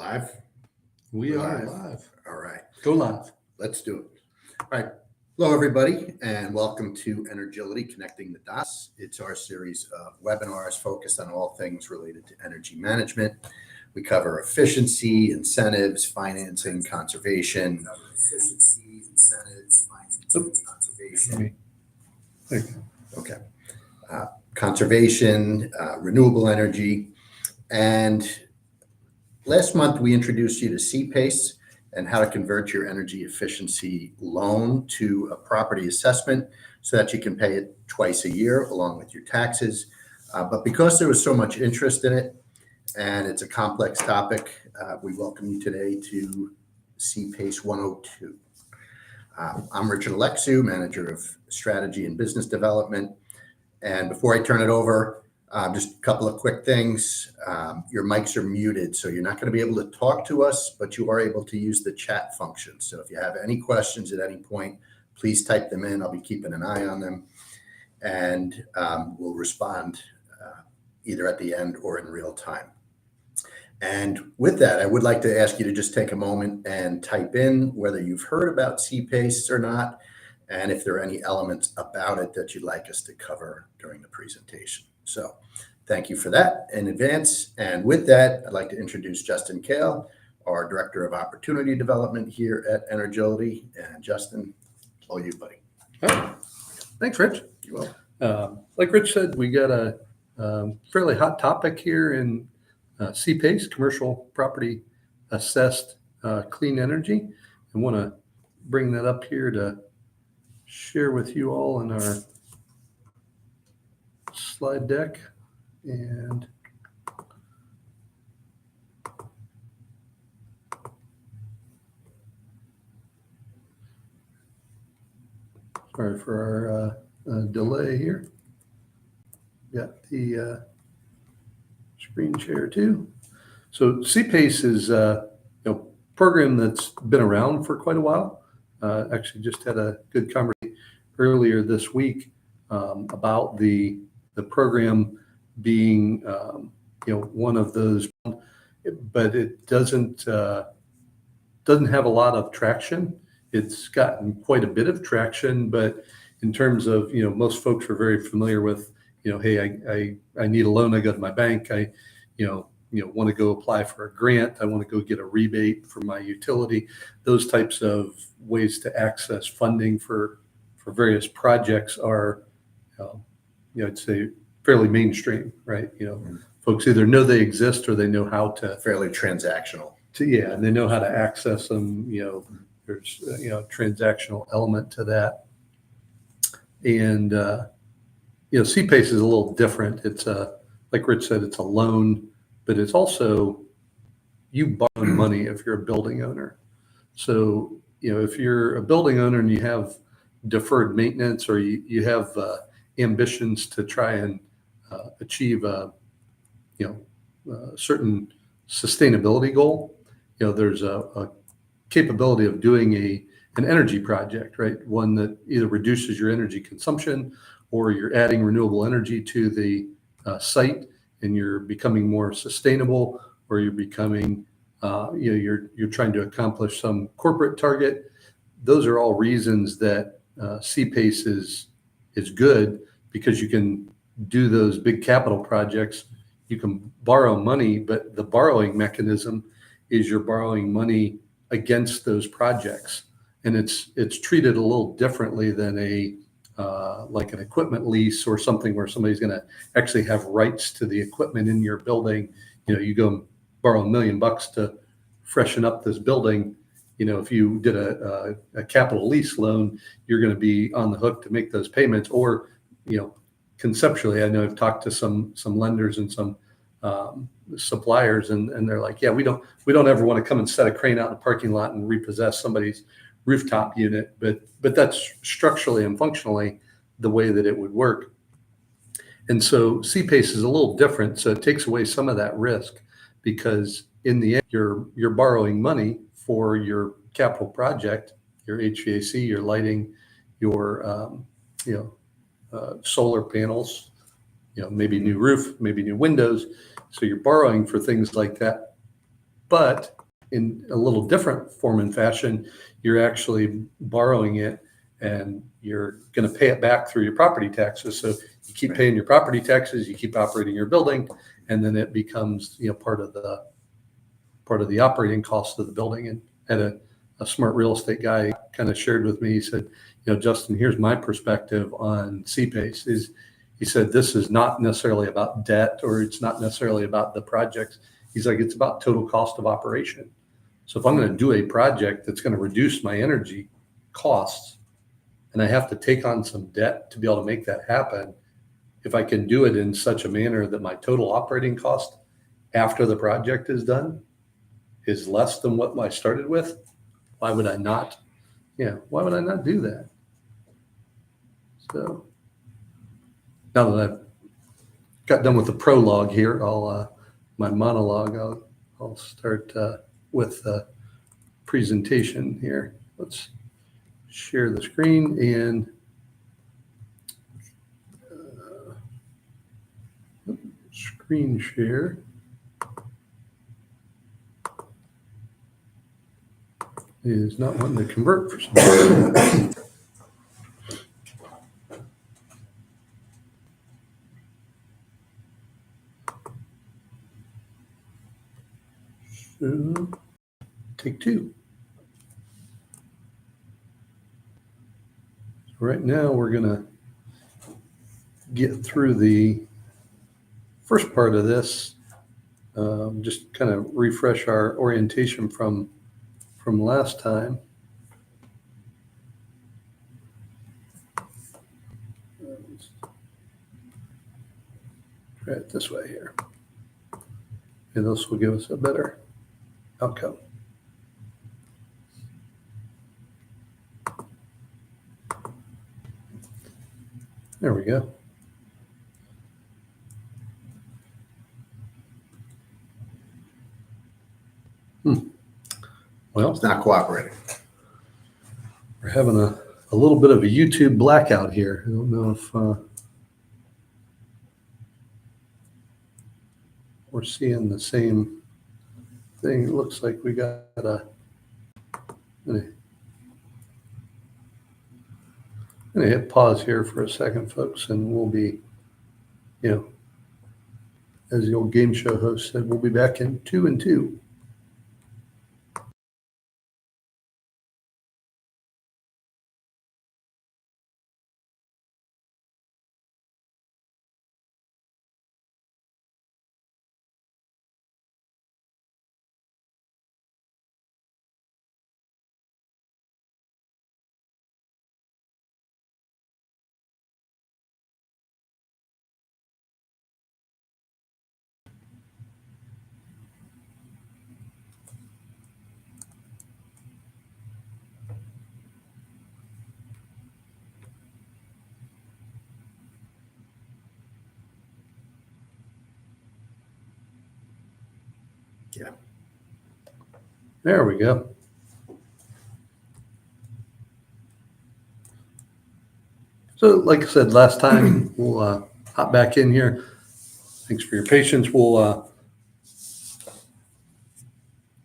Live? We We're are live. live. All right, Go live. let's do it. All right. Hello, everybody, and welcome to Energility, Connecting the Dots. It's our series of webinars focused on all things related to energy management. We cover efficiency, incentives, financing, conservation. Okay. Conservation, renewable energy. And last month, we introduced you to CPACE and how to convert your energy efficiency loan to a property assessment so that you can pay it twice a year along with your taxes. But because there was so much interest in it and it's a complex topic, we welcome you today to CPACE 102. I'm Richard Alexu, Manager of Strategy and Business Development. And before I turn it over, just a couple of quick things. Your mics are muted, so you're not going to be able to talk to us, but you are able to use the chat function. So if you have any questions at any point, please type them in. I'll be keeping an eye on them, and we'll respond either at the end or in real time. And with that, I would like to ask you to just take a moment and type in whether you've heard about CPACE or not, and if there are any elements about it that you'd like us to cover during the presentation. So thank you for that in advance. And with that, I'd like to introduce Justin Kale, our Director of Opportunity Development here at Energility. And Justin, all you, buddy. Oh, thanks, Rich. You're welcome. Like Rich said, we got a fairly hot topic here in CPACE, Commercial Property Assessed Clean Energy. I want to bring that up here to share with you all in our slide deck. And sorry for our delay here. Got the screen share too. So CPACE is a program that's been around for quite a while. Actually just had a good conversation earlier this week about the program being one of those, but it doesn't have a lot of traction. It's gotten quite a bit of traction, but in terms of most folks are very familiar with hey, I need a loan. I go to my bank. I want to go apply for a grant. I want to go get a rebate for my utility. Those types of ways to access funding for various projects are, I'd say fairly mainstream, right? Folks either know they exist or they know how to. Fairly transactional. And they know how to access them. There's a transactional element to that. And, CPACE is a little different. It's like Rich said, it's a loan, but it's also you borrow money if you're a building owner. So, if you're a building owner and you have deferred maintenance or you have ambitions to try and achieve a certain sustainability goal, there's a capability of doing an energy project, right? One that either reduces your energy consumption or you're adding renewable energy to the site and you're becoming more sustainable, or you're becoming you're trying to accomplish some corporate target. Those are all reasons that CPACE is good, because you can do those big capital projects. You can borrow money, but the borrowing mechanism is you're borrowing money against those projects, and it's treated a little differently than like an equipment lease or something where somebody's going to actually have rights to the equipment in your building. You go borrow $1 million to freshen up this building. If you did a capital lease loan, you're going to be on the hook to make those payments. Or, conceptually, I know I've talked to some lenders and some suppliers, and they're like, yeah, we don't ever want to come and set a crane out in a parking lot and repossess somebody's rooftop unit, but that's structurally and functionally the way that it would work. And so CPACE is a little different. So it takes away some of that risk, because in the end, you're borrowing money for your capital project, your HVAC, your lighting, your solar panels, maybe new roof, maybe new windows. So you're borrowing for things like that. but in a little different form and fashion, you're actually borrowing it and you're going to pay it back through your property taxes. So you keep paying your property taxes, you keep operating your building, and then it becomes, part of the operating cost of the building. And had a smart real estate guy kind of shared with me, he said, Justin, here's my perspective on CPACE is, he said, this is not necessarily about debt, or it's not necessarily about the projects. He's like, it's about total cost of operation. So if I'm going to do a project that's going to reduce my energy costs and I have to take on some debt to be able to make that happen, if I can do it in such a manner that my total operating cost after the project is done is less than what I started with, why would I not? Why would I not do that? So now that I've got done with the prologue here, my monologue, I'll start with the presentation here. Let's share the screen and screen share. Is not wanting to convert for some reason. So, take two. So right now we're going to get through the first part of this, just kind of refresh our orientation from last time. Try it this way here. And this will give us a better outcome. There we go. Well, It's not cooperating. we're having a little bit of a YouTube blackout here. I don't know if we're seeing the same thing. It looks like we got I'm going to hit pause here for a second, folks, and we'll be, as the old game show host said, we'll be back in 2 and 2. Yeah. There we go. So like I said, last time, we'll hop back in here. Thanks for your patience. We'll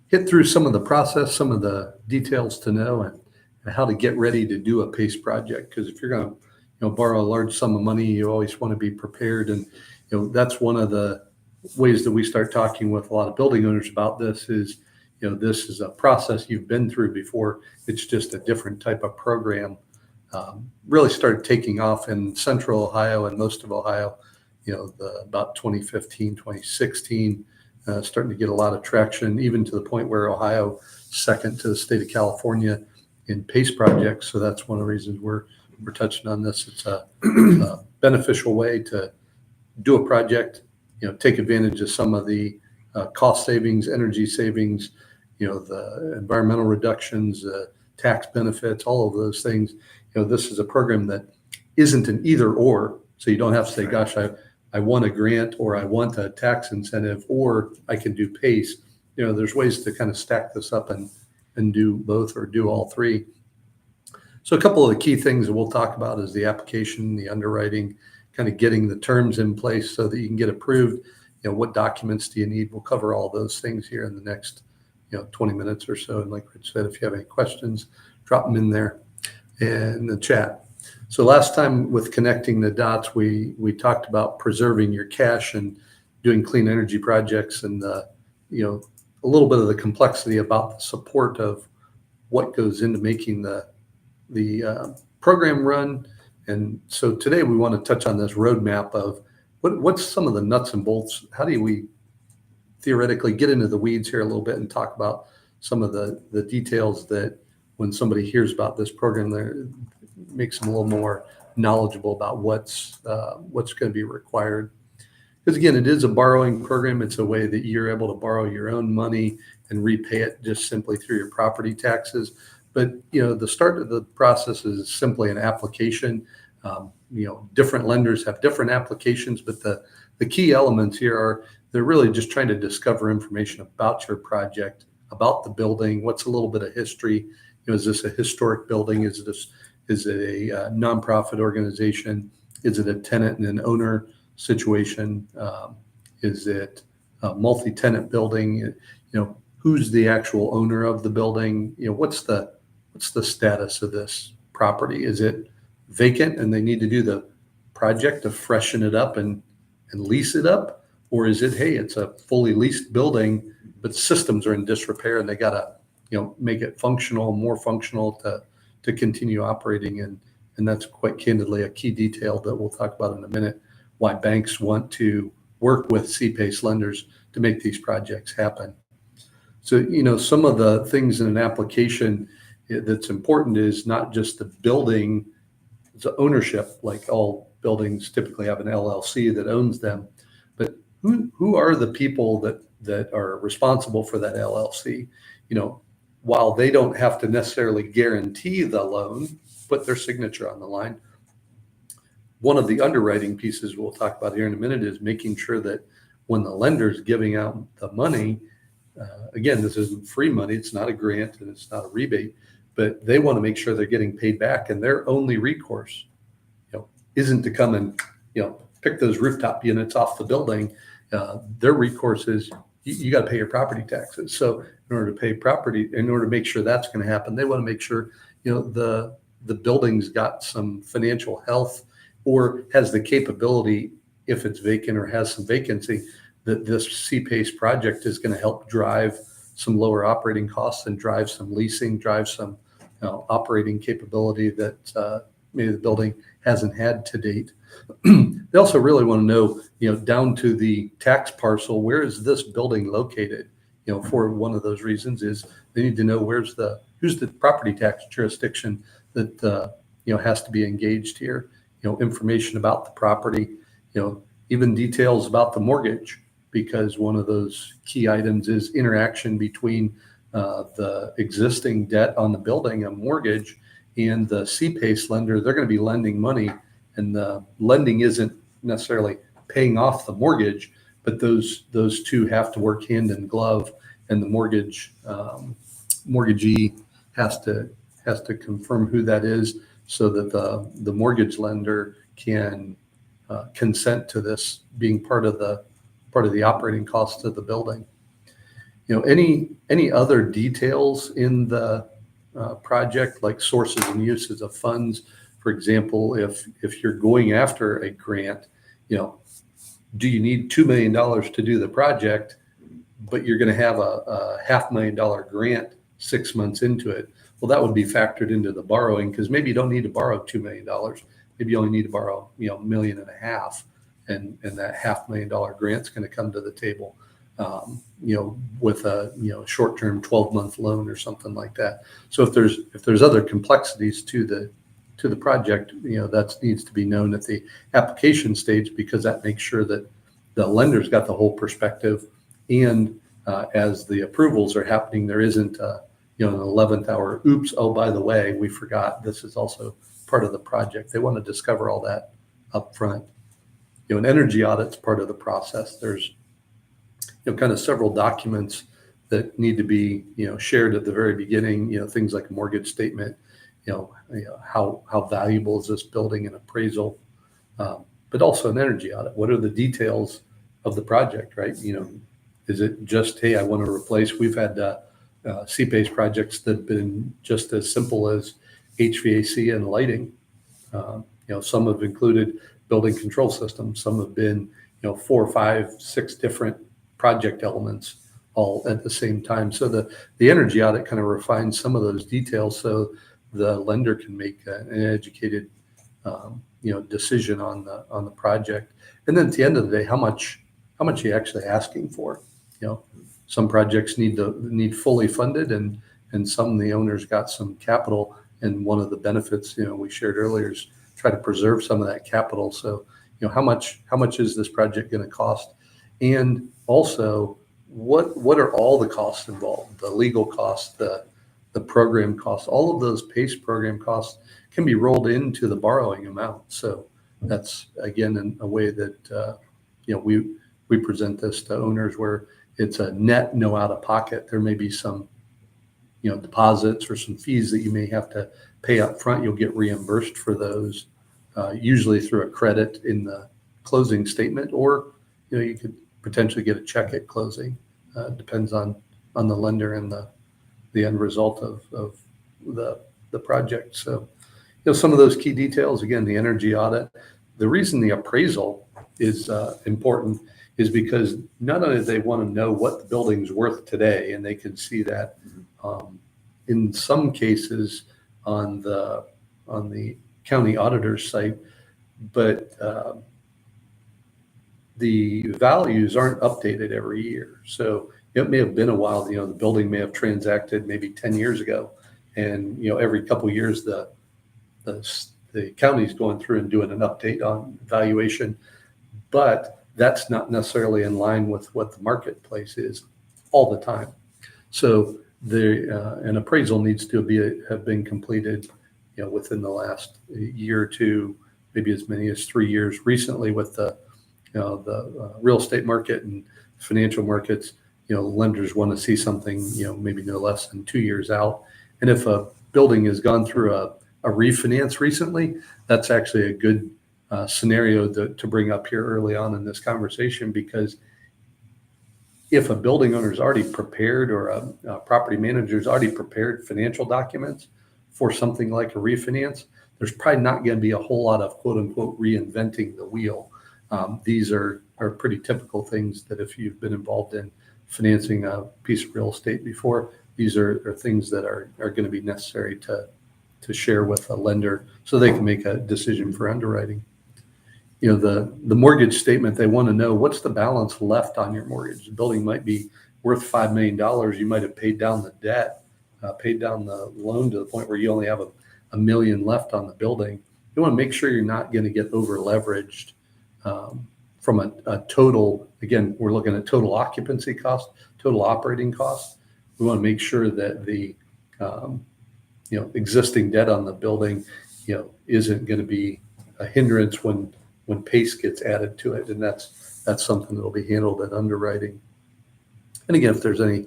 hit through some of the process, some of the details to know, and how to get ready to do a PACE project. Because if you're going to borrow a large sum of money, you always want to be prepared. And that's one of the ways that we start talking with a lot of building owners about this is, this is a process you've been through before. It's just a different type of program. Really started taking off in central Ohio and most of Ohio, about 2015, 2016, starting to get a lot of traction, even to the point where Ohio second to the state of California in PACE projects. So that's one of the reasons we're touching on this. It's a beneficial way to do a project, take advantage of some of the cost savings, energy savings, the environmental reductions, tax benefits, all of those things. This is a program that isn't an either or. So you don't have to say, gosh, I want a grant or I want a tax incentive or I can do PACE. There's ways to kind of stack this up and do both or do all three. So a couple of the key things that we'll talk about is the application, the underwriting, kind of getting the terms in place so that you can get approved. What documents do you need? We'll cover all those things here in the next 20 minutes or so. And like Rich said, if you have any questions, drop them in there in the chat. So last time with connecting the dots, we talked about preserving your cash and doing clean energy projects, and a little bit of the complexity about the support of what goes into making the program run. And so today we want to touch on this roadmap of what's some of the nuts and bolts. How do we theoretically get into the weeds here a little bit and talk about some of the details that when somebody hears about this program, there makes them a little more knowledgeable about what's going to be required. Because again, it is a borrowing program. It's a way that you're able to borrow your own money and repay it just simply through your property taxes. But the start of the process is simply an application. Different lenders have different applications, but the key elements here are they're really just trying to discover information about your project, about the building. What's a little bit of history? Is this a historic building? Is it a nonprofit organization? Is it a tenant and an owner situation? Is it a multi-tenant building? Who's the actual owner of the building? What's the status of this property? Is it vacant and they need to do the project to freshen it up and lease it up? Or is it, hey, it's a fully leased building, but systems are in disrepair and they got to, make it more functional to continue operating. And that's quite candidly a key detail that we'll talk about in a minute, why banks want to work with CPACE lenders to make these projects happen. So, some of the things in an application that's important is not just the building, it's ownership, like all buildings typically have an LLC that owns them, but who are the people that are responsible for that LLC? While they don't have to necessarily guarantee the loan, put their signature on the line. One of the underwriting pieces we'll talk about here in a minute is making sure that when the lender's giving out the money, again, this isn't free money, it's not a grant and it's not a rebate, but they want to make sure they're getting paid back, and their only recourse, isn't to come and, pick those rooftop units off the building. Their recourse is you got to pay your property taxes. So in order to make sure that's going to happen, they want to make sure, the building's got some financial health or has the capability, if it's vacant or has some vacancy, that this CPACE project is going to help drive some lower operating costs and drive some leasing, drive some operating capability that maybe the building hasn't had to date. They also really want to know, down to the tax parcel, where is this building located? For one of those reasons is they need to know who's the property tax jurisdiction that has to be engaged here. Information about the property, even details about the mortgage, because one of those key items is interaction between the existing debt on the building, a mortgage, and the CPACE lender. They're going to be lending money, and the lending isn't necessarily paying off the mortgage, but those two have to work hand in glove, and the mortgagee has to confirm who that is so that the mortgage lender can consent to this being part of the operating costs of the building. Any other details in the project, like sources and uses of funds? For example, if you're going after a grant, do you need $2 million to do the project, but you're going to have a $500,000 grant 6 months into it? Well, that would be factored into the borrowing, because maybe you don't need to borrow $2 million. Maybe you only need to borrow, $1.5 million, and that $500,000 grant's going to come to the table, with a short-term 12-month loan or something like that. So if there's other complexities to the project, that needs to be known at the application stage, because that makes sure that the lender's got the whole perspective, and as the approvals are happening, there isn't an 11th hour, oops, oh, by the way, we forgot this is also part of the project. They want to discover all that up front. An energy audit's part of the process. There's kind of several documents that need to be shared at the very beginning, things like a mortgage statement, how valuable is this building, and appraisal, but also an energy audit. What are the details of the project, right? Is it just, hey, I want to replace, we've had CPACE projects that have been just as simple as HVAC and lighting. Some have included building control systems. Some have been, 4, 5, 6 different project elements all at the same time. So the energy audit kind of refines some of those details so the lender can make an educated, decision on the project. And then at the end of the day, how much are you actually asking for? Some projects need fully funded, and some the owners got some capital. And one of the benefits, we shared earlier is try to preserve some of that capital. So, how much is this project going to cost? And also, what are all the costs involved? The legal costs, the program costs, all of those PACE program costs can be rolled into the borrowing amount. So that's again a way that we present this to owners where it's a net no out of pocket. There may be some deposits or some fees that you may have to pay up front. You'll get reimbursed for those, usually through a credit in the closing statement, or you could potentially get a check at closing. Depends on the lender and the end result of the project. So some of those key details, again, the energy audit. The reason the appraisal is important is because not only do they want to know what the building's worth today, and they can see that in some cases on the county auditor's site, but the values aren't updated every year. So it may have been a while, the building may have transacted maybe 10 years ago, and every couple of years the county's going through and doing an update on valuation, but that's not necessarily in line with what the marketplace is all the time. So an appraisal needs to have been completed, within the last year or two, maybe as many as 3 years. Recently, with the real estate market and financial markets, lenders want to see something, maybe no less than 2 years out. And if a building has gone through a refinance recently, that's actually a good scenario to bring up here early on in this conversation, because if a building owner is already prepared, or a property manager is already prepared financial documents for something like a refinance, there's probably not going to be a whole lot of quote unquote reinventing the wheel. These are pretty typical things that if you've been involved in financing a piece of real estate before, these are things that are going to be necessary to share with a lender so they can make a decision for underwriting. The mortgage statement, they want to know what's the balance left on your mortgage. The building might be worth $5 million. You might have paid down the debt, paid down the loan to the point where you only have a million left on the building. You want to make sure you're not going to get over leveraged from a total. Again, we're looking at total occupancy cost, total operating costs. We want to make sure that the existing debt on the building isn't going to be a hindrance when PACE gets added to it, and that's something that will be handled at underwriting. And again, if there's any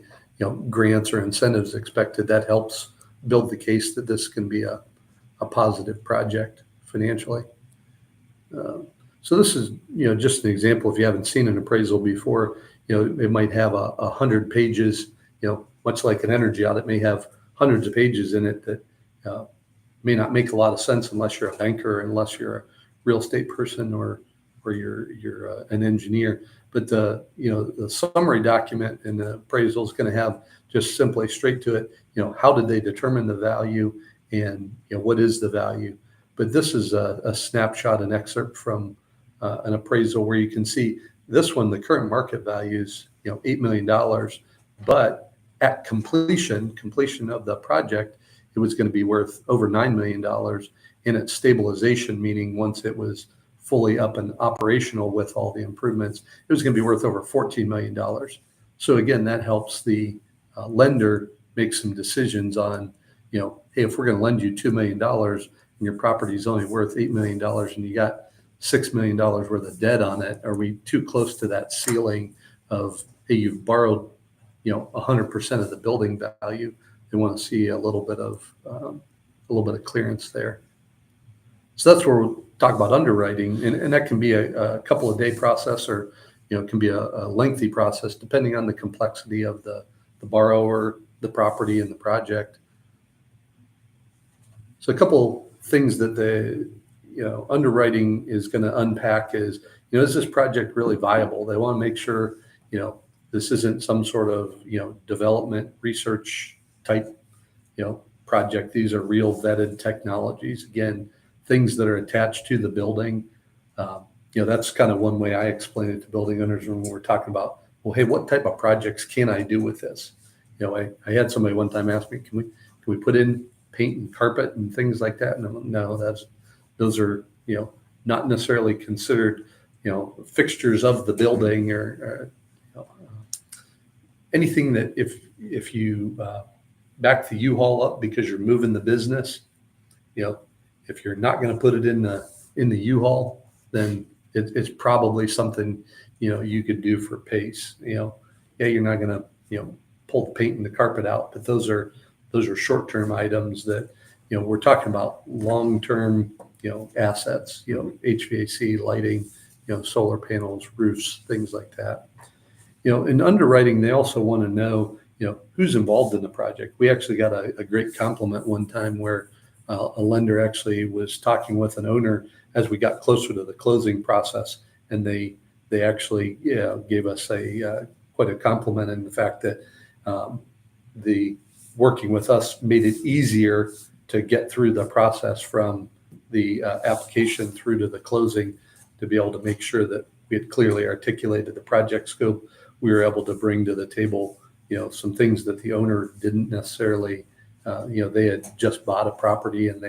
grants or incentives expected, that helps build the case that this can be a positive project financially. So this is just an example. If you haven't seen an appraisal before, it might have 100 pages. Much like an energy audit may have hundreds of pages in it that may not make a lot of sense unless you're a banker, unless you're a real estate person, or you're an engineer. But the summary document in the appraisal is going to have just simply straight to it, how did they determine the value, and what is the value. But this is a snapshot, an excerpt from an appraisal where you can see this one, the current market value is $8 million, but at completion of the project, it was going to be worth over $9 million. And at stabilization, meaning once it was fully up and operational with all the improvements, it was going to be worth over $14 million. So again, that helps the lender make some decisions on, hey, if we're going to lend you $2 million and your property is only worth $8 million and you got $6 million worth of debt on it, are we too close to that ceiling of, hey, you've borrowed 100% of the building value? They want to see a little bit of clearance there. So that's where we'll talk about underwriting, and that can be a couple of day process, or it can be a lengthy process depending on the complexity of the borrower the property and the project. So a couple things that the underwriting is going to unpack is, is this project really viable? They want to make sure, this isn't some sort of, development research type, project. These are real vetted technologies. Again, things that are attached to the building. That's kind of one way I explain it to building owners when we're talking about, well, hey, what type of projects can I do with this? I had somebody one time ask me, can we put in paint and carpet and things like that? No, those are, not necessarily considered, fixtures of the building or anything that if you back the U-Haul up because you're moving the business, if you're not going to put it in the U-Haul, then it's probably something, you could do for PACE. Yeah, you're not going to, pull the paint and the carpet out, but those are short-term items that, we're talking about long-term, assets, HVAC, lighting, solar panels, roofs, things like that. In underwriting, they also want to know, who's involved in the project. We actually got a great compliment one time where a lender actually was talking with an owner as we got closer to the closing process, and they actually gave us quite a compliment in the fact that the working with us made it easier to get through the process from the application through to the closing, to be able to make sure that we had clearly articulated the project scope. We were able to bring to the table, some things that the owner didn't necessarily, they had just bought a property and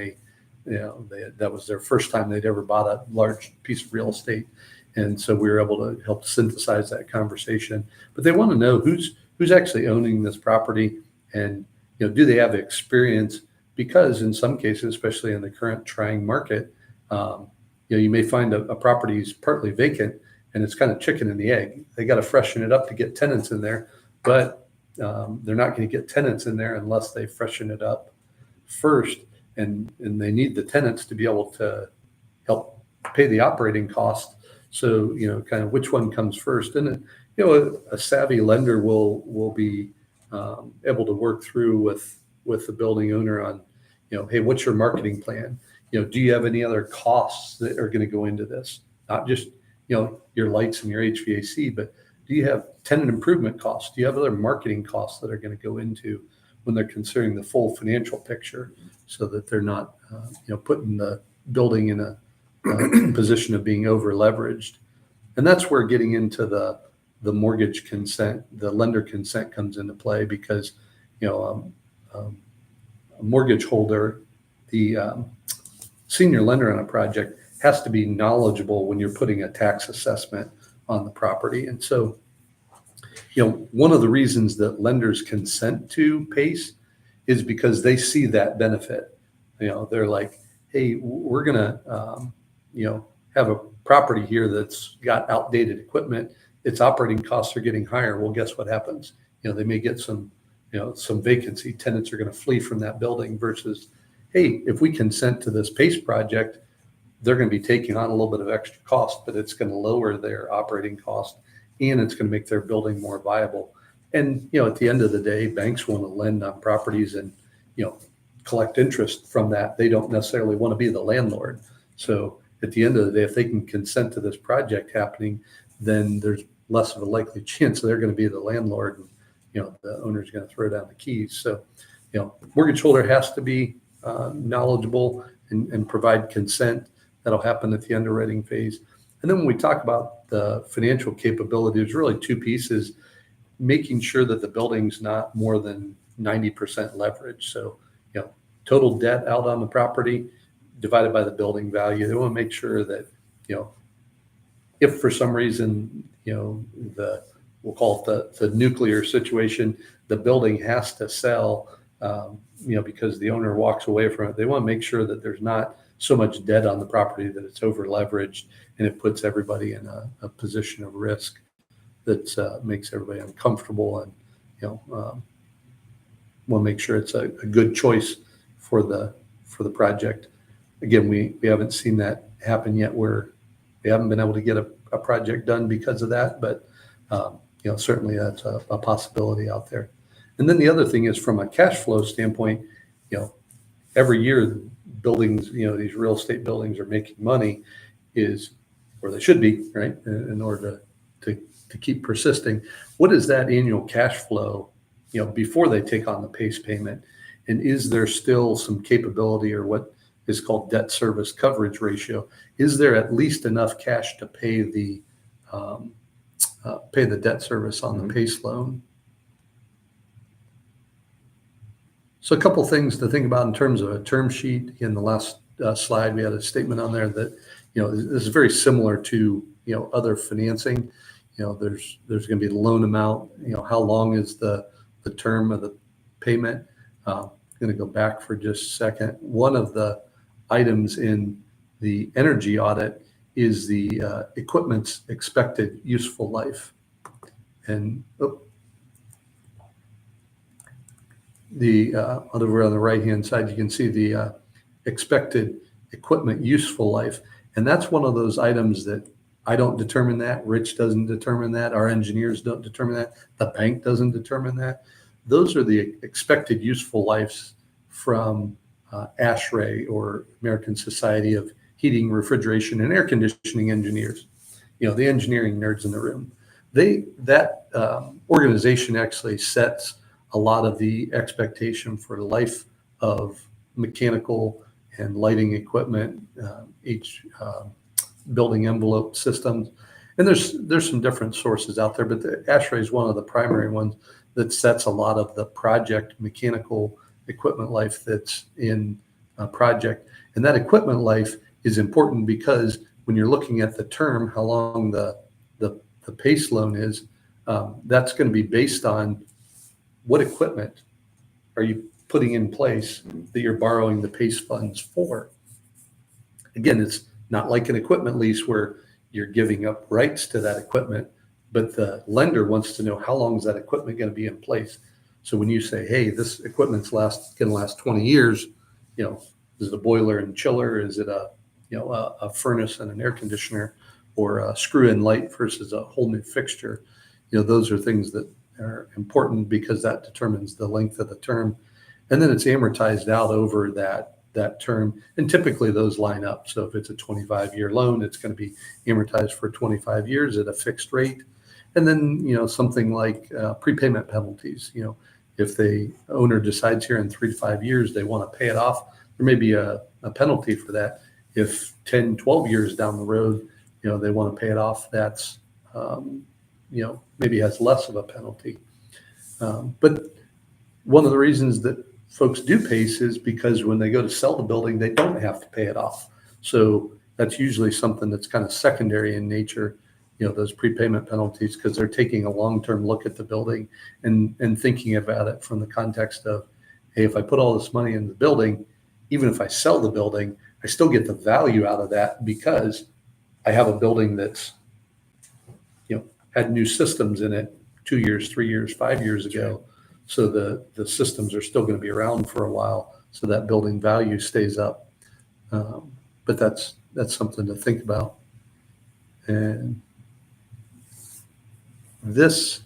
that was their first time they'd ever bought a large piece of real estate. And so we were able to help synthesize that conversation. But they want to know who's actually owning this property, and do they have experience? Because in some cases, especially in the current trying market, you may find a property is partly vacant and it's kind of chicken and the egg. They got to freshen it up to get tenants in there, but they're not going to get tenants in there unless they freshen it up first. And they need the tenants to be able to help pay the operating cost. So, kind of which one comes first. And, a savvy lender will be able to work through with the building owner on, hey, what's your marketing plan? Do you have any other costs that are going to go into this? Not just, your lights and your HVAC, but do you have tenant improvement costs? Do you have other marketing costs that are going to go into when they're considering the full financial picture, so that they're not, putting the building in a position of being over leveraged? And that's where getting into the mortgage consent, the lender consent comes into play, because, a mortgage holder, the senior lender on a project has to be knowledgeable when you're putting a tax assessment on the property. And so, one of the reasons that lenders consent to PACE is because they see that benefit. They're like, hey, we're going to, have a property here that's got outdated equipment. Its operating costs are getting higher. Well, guess what happens? They may get some vacancy. Tenants are going to flee from that building versus, hey, if we consent to this PACE project, they're going to be taking on a little bit of extra cost, but it's going to lower their operating cost, and it's going to make their building more viable. And, at the end of the day, banks want to lend on properties and, collect interest from that. They don't necessarily want to be the landlord. So at the end of the day, if they can consent to this project happening, then there's less of a likely chance they're going to be the landlord, and, the owner's going to throw down the keys. So, mortgage holder has to be knowledgeable and provide consent. That'll happen at the underwriting phase. And then when we talk about the financial capability, there's really two pieces: making sure that the building's not more than 90% leverage. So, total debt out on the property divided by the building value. They want to make sure that, if for some reason, we'll call it the nuclear situation, the building has to sell, because the owner walks away from it. They want to make sure that there's not so much debt on the property that it's over leveraged and it puts everybody in a position of risk that makes everybody uncomfortable, and, want to make sure it's a good choice for the project. Again, we haven't seen that happen yet, where we haven't been able to get a project done because of that, but certainly that's a possibility out there. And then the other thing is from a cash flow standpoint, every year buildings, these real estate buildings are making money or they should be, right? In order to keep persisting. What is that annual cash flow, before they take on the PACE payment? And is there still some capability or what is called debt service coverage ratio? Is there at least enough cash to pay the debt service on the PACE loan? So a couple things to think about in terms of a term sheet. In the last slide, we had a statement on there that, this is very similar to, other financing. There's going to be the loan amount, how long is the term of the payment? I'm going to go back for just a second. One of the items in the energy audit is the equipment's expected useful life. And over on the right-hand side, you can see the expected equipment useful life. And that's one of those items that I don't determine that. Rich doesn't determine that. Our engineers don't determine that. The bank doesn't determine that. Those are the expected useful lives from ASHRAE, or American Society of Heating, Refrigeration, and Air Conditioning Engineers. The engineering nerds in the room. That organization actually sets a lot of the expectation for the life of mechanical and lighting equipment, each building envelope systems. And there's some different sources out there, but the ASHRAE is one of the primary ones that sets a lot of the project mechanical equipment life that's in a project. And that equipment life is important because when you're looking at the term, how long the PACE loan is, that's going to be based on what equipment are you putting in place that you're borrowing the PACE funds for. Again, it's not like an equipment lease where you're giving up rights to that equipment, but the lender wants to know how long is that equipment going to be in place. So when you say, hey, this equipment's going to last 20 years, is it a boiler and chiller? Is it a furnace and an air conditioner, or a screw-in light versus a whole new fixture? Those are things that are important because that determines the length of the term. And then it's amortized out over that term. And typically those line up. So if it's a 25-year loan, it's going to be amortized for 25 years at a fixed rate. And then, something like prepayment penalties, if the owner decides here in 3 to 5 years they want to pay it off, there may be a penalty for that. If 10, 12 years down the road, they want to pay it off, that's, maybe has less of a penalty. But one of the reasons that folks do PACE is because when they go to sell the building, they don't have to pay it off. So that's usually something that's kind of secondary in nature, those prepayment penalties, because they're taking a long-term look at the building and thinking about it from the context of, hey, if I put all this money in the building, even if I sell the building, I still get the value out of that because I have a building that's, had new systems in it 2 years, 3 years, 5 years ago. So the systems are still going to be around for a while. So that building value stays up. But that's something to think about. And this,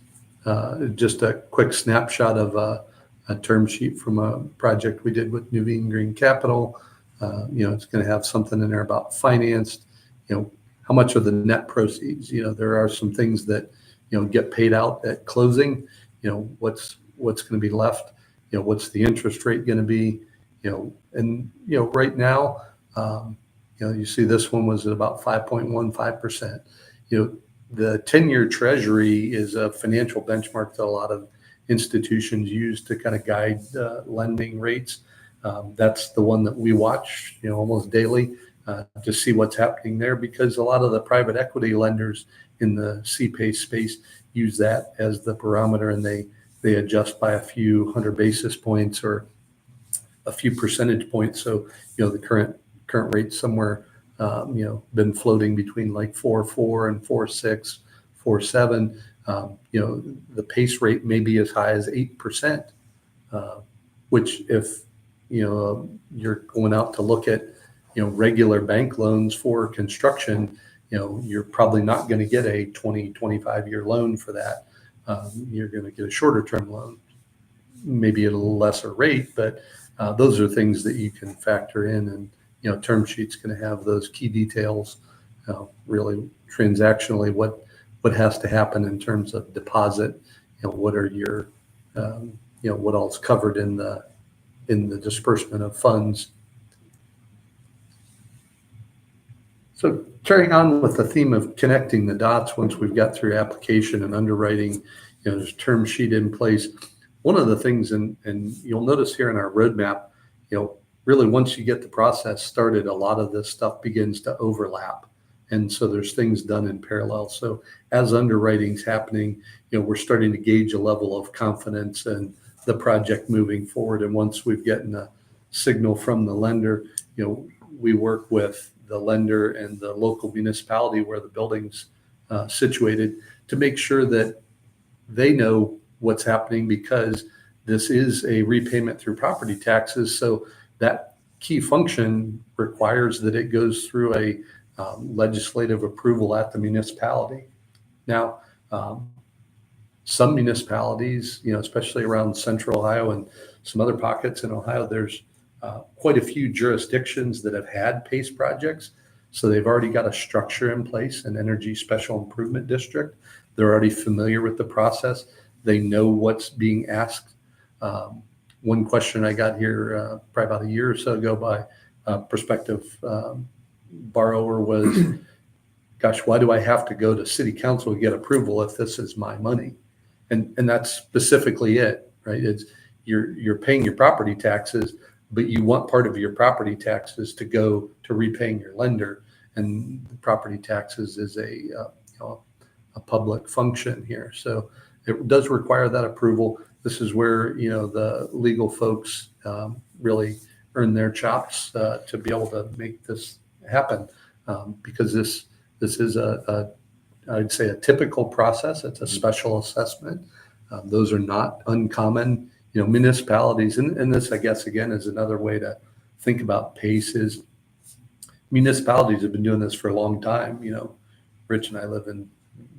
just a quick snapshot of a term sheet from a project we did with Nuveen Green Capital. It's going to have something in there about financed, how much are the net proceeds? There are some things that, get paid out at closing, what's going to be left, what's the interest rate going to be, and, right now, you see this one was at about 5.15%. The 10-year treasury is a financial benchmark that a lot of institutions use to kind of guide lending rates. That's the one that we watch, almost daily. To see what's happening there, because a lot of the private equity lenders in the CPACE space use that as the barometer, and they adjust by a few 100 basis points or a few percentage points. So, the current rate somewhere, been floating between like 4.4 and 4.6, 4.7. The PACE rate may be as high as 8%, which if, you're going out to look at regular bank loans for construction, you're probably not going to get a 20, 25-year loan for that. You're going to get a shorter term loan. maybe at a lesser rate, but those are things that you can factor in. And, term sheet's going to have those key details, really transactionally, what has to happen in terms of deposit, what are your, what all's covered in the disbursement of funds. So carrying on with the theme of connecting the dots, once we've got through application and underwriting, there's term sheet in place. One of the things, and you'll notice here in our roadmap, really once you get the process started, a lot of this stuff begins to overlap. And so there's things done in parallel. So as underwriting's happening, we're starting to gauge a level of confidence in the project moving forward. And once we've gotten a signal from the lender, we work with the lender and the local municipality where the building's situated to make sure that they know what's happening, because this is a repayment through property taxes. So that key function requires that it goes through a legislative approval at the municipality. Now, some municipalities, especially around central Ohio and some other pockets in Ohio, there's quite a few jurisdictions that have had PACE projects. So they've already got a structure in place, an energy special improvement district. They're already familiar with the process. They know what's being asked. One question I got here probably about a year or so ago by a prospective borrower was, gosh, why do I have to go to city council to get approval if this is my money? And that's specifically it, right? It's you're paying your property taxes, but you want part of your property taxes to go to repaying your lender, and the property taxes is a public function here. So it does require that approval. This is where the legal folks really earn their chops to be able to make this happen, because this is I'd say a typical process. It's a special assessment. Those are not uncommon. Municipalities, and this, I guess, again, is another way to think about PACE is municipalities have been doing this for a long time. Rich and I live in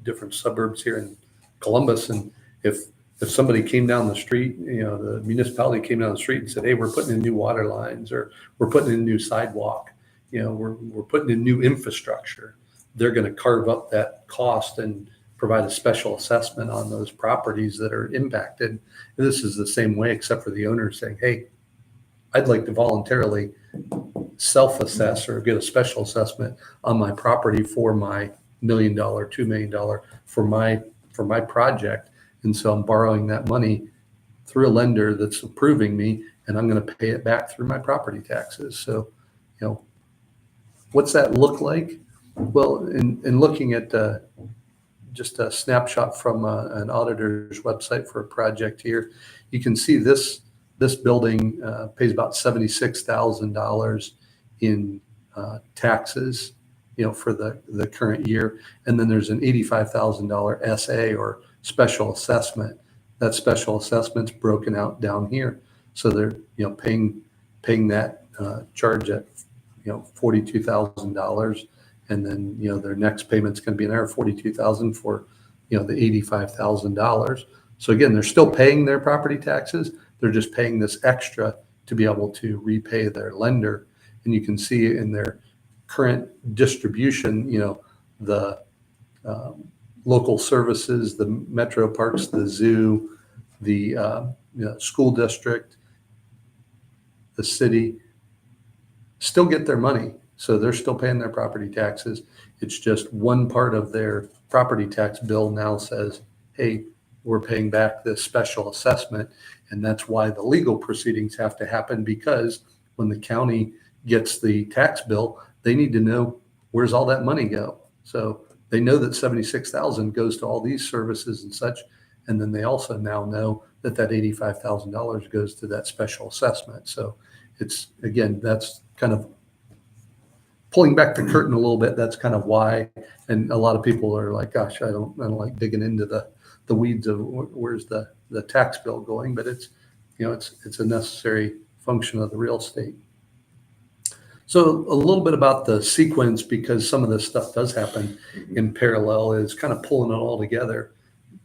different suburbs here in Columbus, and if somebody came down the street, the municipality came down the street and said, hey, we're putting in new water lines, or we're putting in new sidewalk, we're putting in new infrastructure, they're going to carve up that cost and provide a special assessment on those properties that are impacted. And this is the same way, except for the owner saying, hey, I'd like to voluntarily self-assess or get a special assessment on my property for my $1 million, $2 million for my project. And so I'm borrowing that money through a lender that's approving me, and I'm going to pay it back through my property taxes. So, what's that look like? Well, in looking at just a snapshot from an auditor's website for a project here, you can see this building pays about $76,000 in taxes, for the current year, and then there's an $85,000 SA or special assessment. That special assessment's broken out down here, so they're paying that charge at $42,000. And then, their next payment's going to be another $42,000 for, the $85,000. So again, they're still paying their property taxes. They're just paying this extra to be able to repay their lender. And you can see in their current distribution, the local services, the metro parks, the zoo, the school district, the city still get their money. So they're still paying their property taxes. It's just one part of their property tax bill now says, hey, we're paying back this special assessment. And that's why the legal proceedings have to happen, because when the county gets the tax bill, they need to know where's all that money go. So they know that $76,000 goes to all these services and such. And then they also now know that $85,000 goes to that special assessment. So it's, again, that's kind of pulling back the curtain a little bit. That's kind of why, and a lot of people are like, gosh, I don't like digging into the weeds of where's the tax bill going, but it's a necessary function of the real estate. So a little bit about the sequence, because some of this stuff does happen in parallel, is kind of pulling it all together.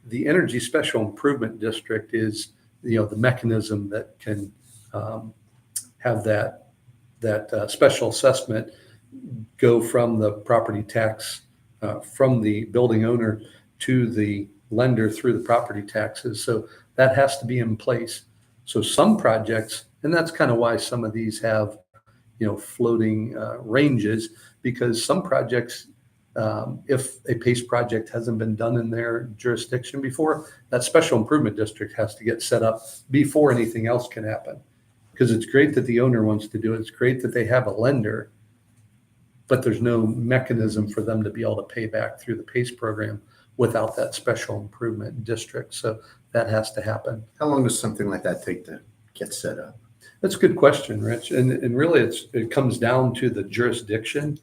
The Energy Special Improvement District is the mechanism that can have that special assessment go from the property tax, from the building owner to the lender through the property taxes. So that has to be in place. So some projects, and that's kind of why some of these have, floating ranges, because some projects, if a PACE project hasn't been done in their jurisdiction before, that special improvement district has to get set up before anything else can happen. Because it's great that the owner wants to do it. It's great that they have a lender, but there's no mechanism for them to be able to pay back through the PACE program without that special improvement district. So that has to happen. How long does something like that take to get set up? That's a good question, Rich. And really it comes down to the jurisdiction.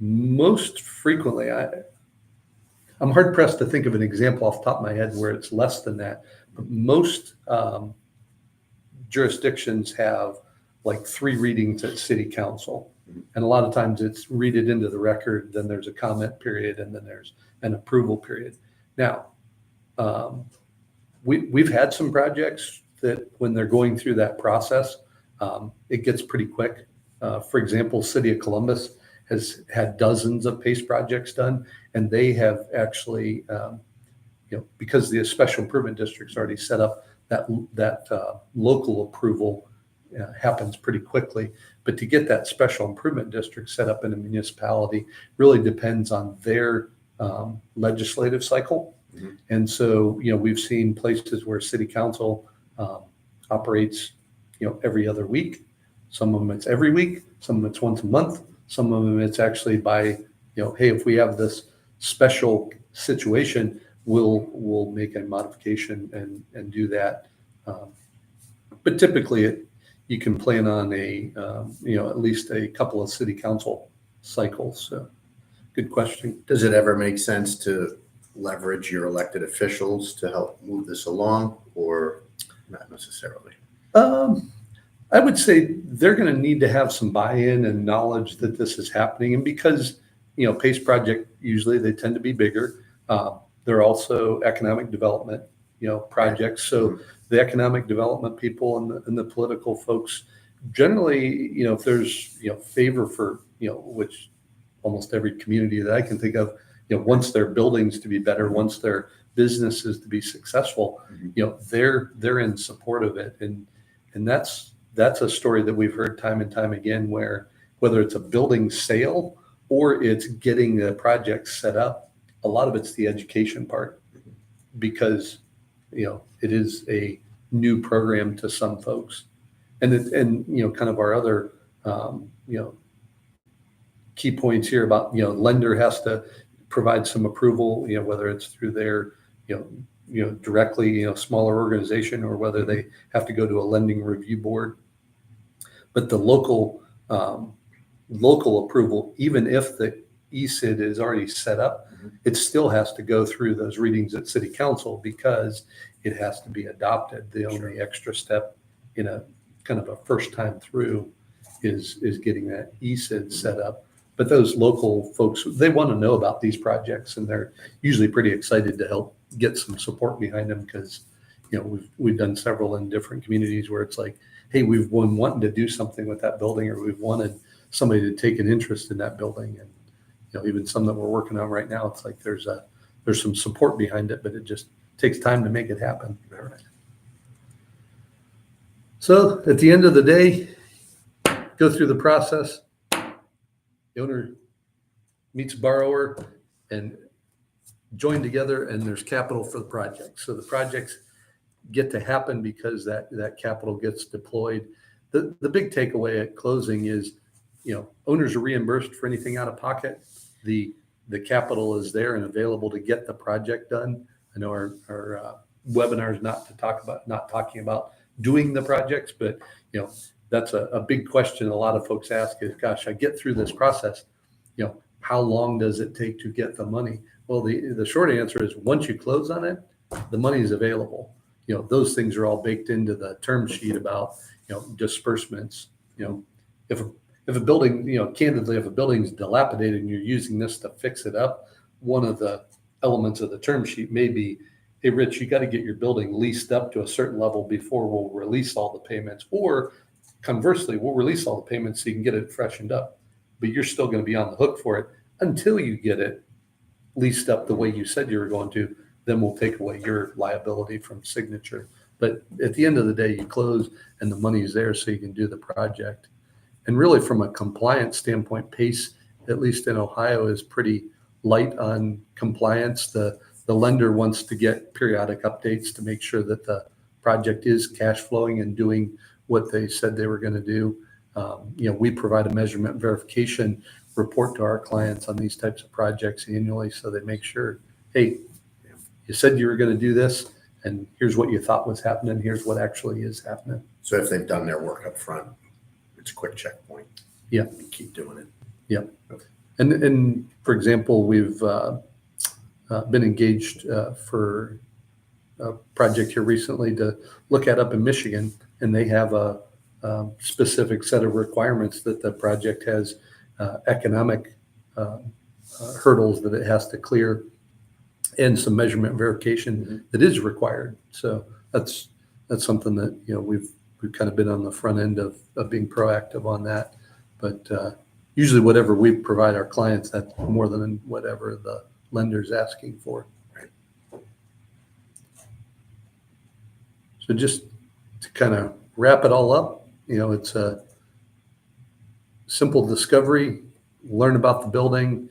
Most frequently, I'm hard pressed to think of an example off the top of my head where it's less than that. But most jurisdictions have like 3 readings at city council. And a lot of times it's read it into the record, then there's a comment period, and then there's an approval period. Now, we've had some projects that when they're going through that process, it gets pretty quick. For example, City of Columbus has had dozens of PACE projects done, and they have actually, because the special improvement district's already set up, that local approval happens pretty quickly. But to get that special improvement district set up in a municipality really depends on their legislative cycle. Mm-hmm. And so, we've seen places where city council operates, every other week. Some of them it's every week. Some of them it's once a month. Some of them it's actually by, hey, if we have this special situation, we'll make a modification and do that. But typically you can plan on at least a couple of city council cycles. So good question. Does it ever make sense to leverage your elected officials to help move this along, or not necessarily? I would say they're going to need to have some buy-in and knowledge that this is happening. And because, PACE project, usually they tend to be bigger. They're also economic development, projects. So the economic development people and the political folks generally, if there's, favor for, which almost every community that I can think of, wants their buildings to be better, wants their businesses to be successful, they're in support of it. And that's a story that we've heard time and time again, where whether it's a building sale or it's getting the project set up, a lot of it's the education part, because it is a new program to some folks, and kind of our other key points here about lender has to provide some approval, whether it's through their directly smaller organization, or whether they have to go to a lending review board. But the local approval, even if the ESID is already set up, it still has to go through those readings at city council, because it has to be adopted. The only extra step in a kind of a first time through is getting that ESID set up. But those local folks, they want to know about these projects, and they're usually pretty excited to help get some support behind them, because we've done several in different communities where it's like, hey, we've been wanting to do something with that building, or we've wanted somebody to take an interest in that building. And even some that we're working on right now, it's like there's some support behind it, but it just takes time to make it happen. So at the end of the day, go through the process. The owner meets borrower and join together, and there's capital for the project. So the projects get to happen because that capital gets deployed. The big takeaway at closing is, owners are reimbursed for anything out of pocket. The capital is there and available to get the project done. I know our webinar is not talking about doing the projects, but that's a big question a lot of folks ask is, gosh, I get through this process, how long does it take to get the money? Well, the short answer is, once you close on it, the money is available. Those things are all baked into the term sheet about, disbursements. If a building, candidly, if a building's dilapidated and you're using this to fix it up, one of the elements of the term sheet may be hey, Rich, you got to get your building leased up to a certain level before we'll release all the payments. Or conversely, we'll release all the payments so you can get it freshened up, but you're still going to be on the hook for it until you get it leased up the way you said you were going to. Then we'll take away your liability from signature. But at the end of the day, you close and the money is there so you can do the project. And really from a compliance standpoint, PACE, at least in Ohio, is pretty light on compliance. The lender wants to get periodic updates to make sure that the project is cash flowing and doing what they said they were going to do. We provide a measurement verification report to our clients on these types of projects annually, so they make sure, hey, you said you were going to do this, and here's what you thought was happening. Here's what actually is happening. So if they've done their work up front, it's a quick checkpoint. Yeah. You keep doing it. Yeah. Okay. And for example, we've been engaged for a project here recently to look at up in Michigan, and they have a specific set of requirements that the project has economic hurdles that it has to clear, and some measurement verification that is required. So that's something that we've kind of been on the front end of being proactive on that. But usually, whatever we provide our clients, that's more than whatever the lender's asking for. Right. So just to kind of wrap it all up, it's a simple discovery, learn about the building,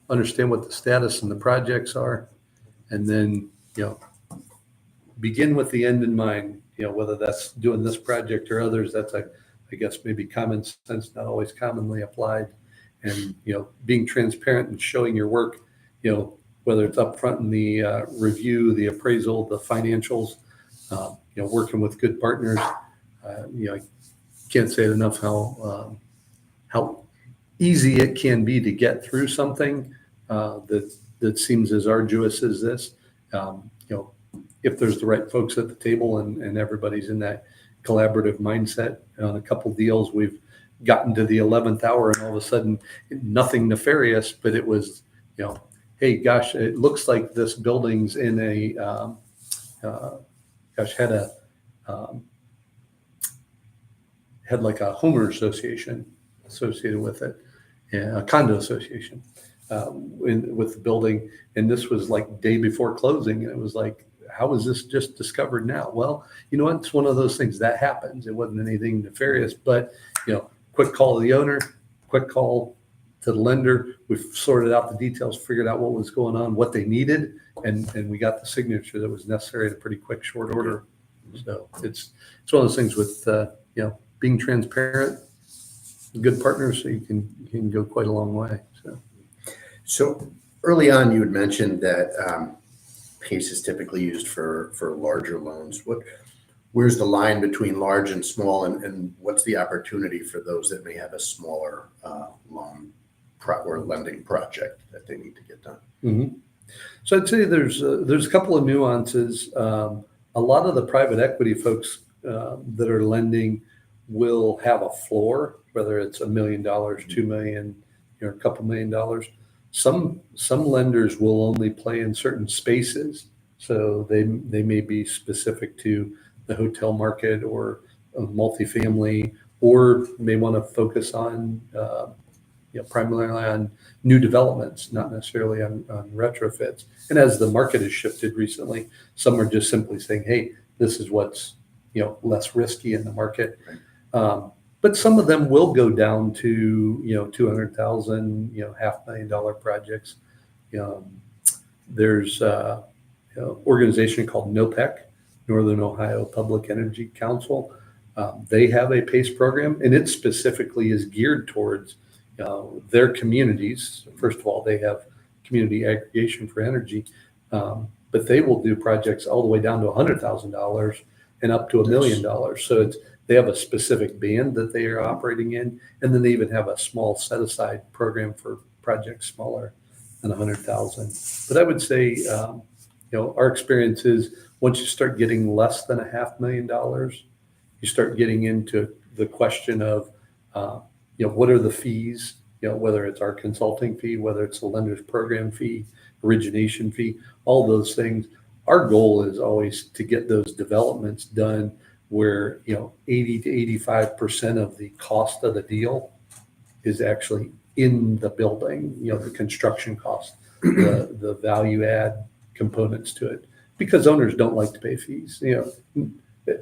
understand what the status and the projects are, and then, begin with the end in mind, whether that's doing this project or others. That's, I guess, maybe common sense, not always commonly applied. And, being transparent and showing your work, whether it's up front in the review, the appraisal, the financials, working with good partners. I can't say it enough how easy it can be to get through something that seems as arduous as this. If there's the right folks at the table and everybody's in that collaborative mindset. On a couple deals, we've gotten to the 11th hour and all of a sudden nothing nefarious, but it was, hey, gosh, it looks like this building's in a, had like a homeowner association associated with it, a condo association with the building. And this was like day before closing. And it was like, how is this just discovered now? Well, you know what? It's one of those things that happens. It wasn't anything nefarious, but, quick call to the owner, quick call to the lender. We've sorted out the details, figured out what was going on, what they needed, and we got the signature that was necessary in a pretty quick, short order. So it's one of those things with, being transparent, good partners, so you can go quite a long way. So early on, you had mentioned that PACE is typically used for larger loans. Where's the line between large and small, and what's the opportunity for those that may have a smaller loan or lending project that they need to get done? Mm-hmm. So I'd say there's a couple of nuances. A lot of the private equity folks that are lending will have a floor, whether it's $1 million, $2 million, a couple $1 million. Some lenders will only play in certain spaces, so they may be specific to the hotel market or multifamily, or may want to focus on primarily on new developments, not necessarily on retrofits. And as the market has shifted recently, some are just simply saying, hey, this is what's less risky in the market. Right. But some of them will go down to $200,000, $500,000 projects. There's an organization called NOPEC, Northern Ohio Public Energy Council. They have a PACE program, and it specifically is geared towards their communities. First of all, they have community aggregation for energy, but they will do projects all the way down to $100,000 and up to $1 million. So they have a specific band that they are operating in, and then they even have a small set-aside program for projects smaller than 100,000. But I would say, our experience is once you start getting less than $500,000, you start getting into the question of, what are the fees? Whether it's our consulting fee, whether it's the lender's program fee, origination fee, all those things our goal is always to get those developments done where, 80 to 85% of the cost of the deal is actually in the building, the construction cost, the value add components to it, because owners don't like to pay fees.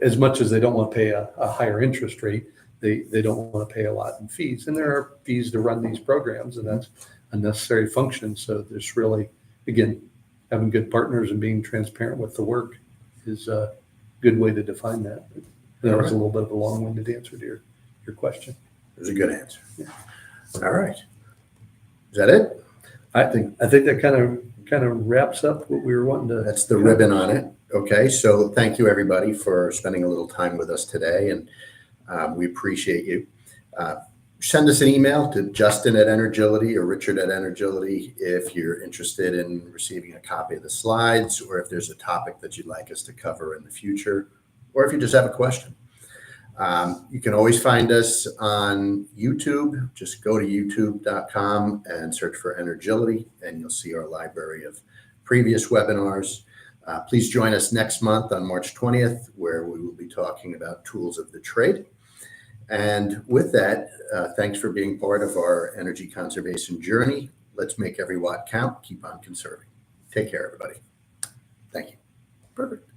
As much as they don't want to pay a higher interest rate, they don't want to pay a lot in fees. And there are fees to run these programs, and that's a necessary function. So there's really, again, having good partners and being transparent with the work is a good way to define that. That was a little bit of a long-winded answer to your question. It was a good answer. Yeah. All right. Is that it? I think that kind of wraps up what we were wanting to. That's the ribbon on it. Okay. So thank you, everybody, for spending a little time with us today. And we appreciate you. Send us an email to Justin at Energility or Richard at Energility if you're interested in receiving a copy of the slides, or if there's a topic that you'd like us to cover in the future, or if you just have a question. You can always find us on YouTube. Just go to youtube.com and search for Energility, and you'll see our library of previous webinars. Please join us next month on March 20th, where we will be talking about tools of the trade. And with that, thanks for being part of our energy conservation journey. Let's make every watt count. Keep on conserving. Take care, everybody. Thank you. Perfect.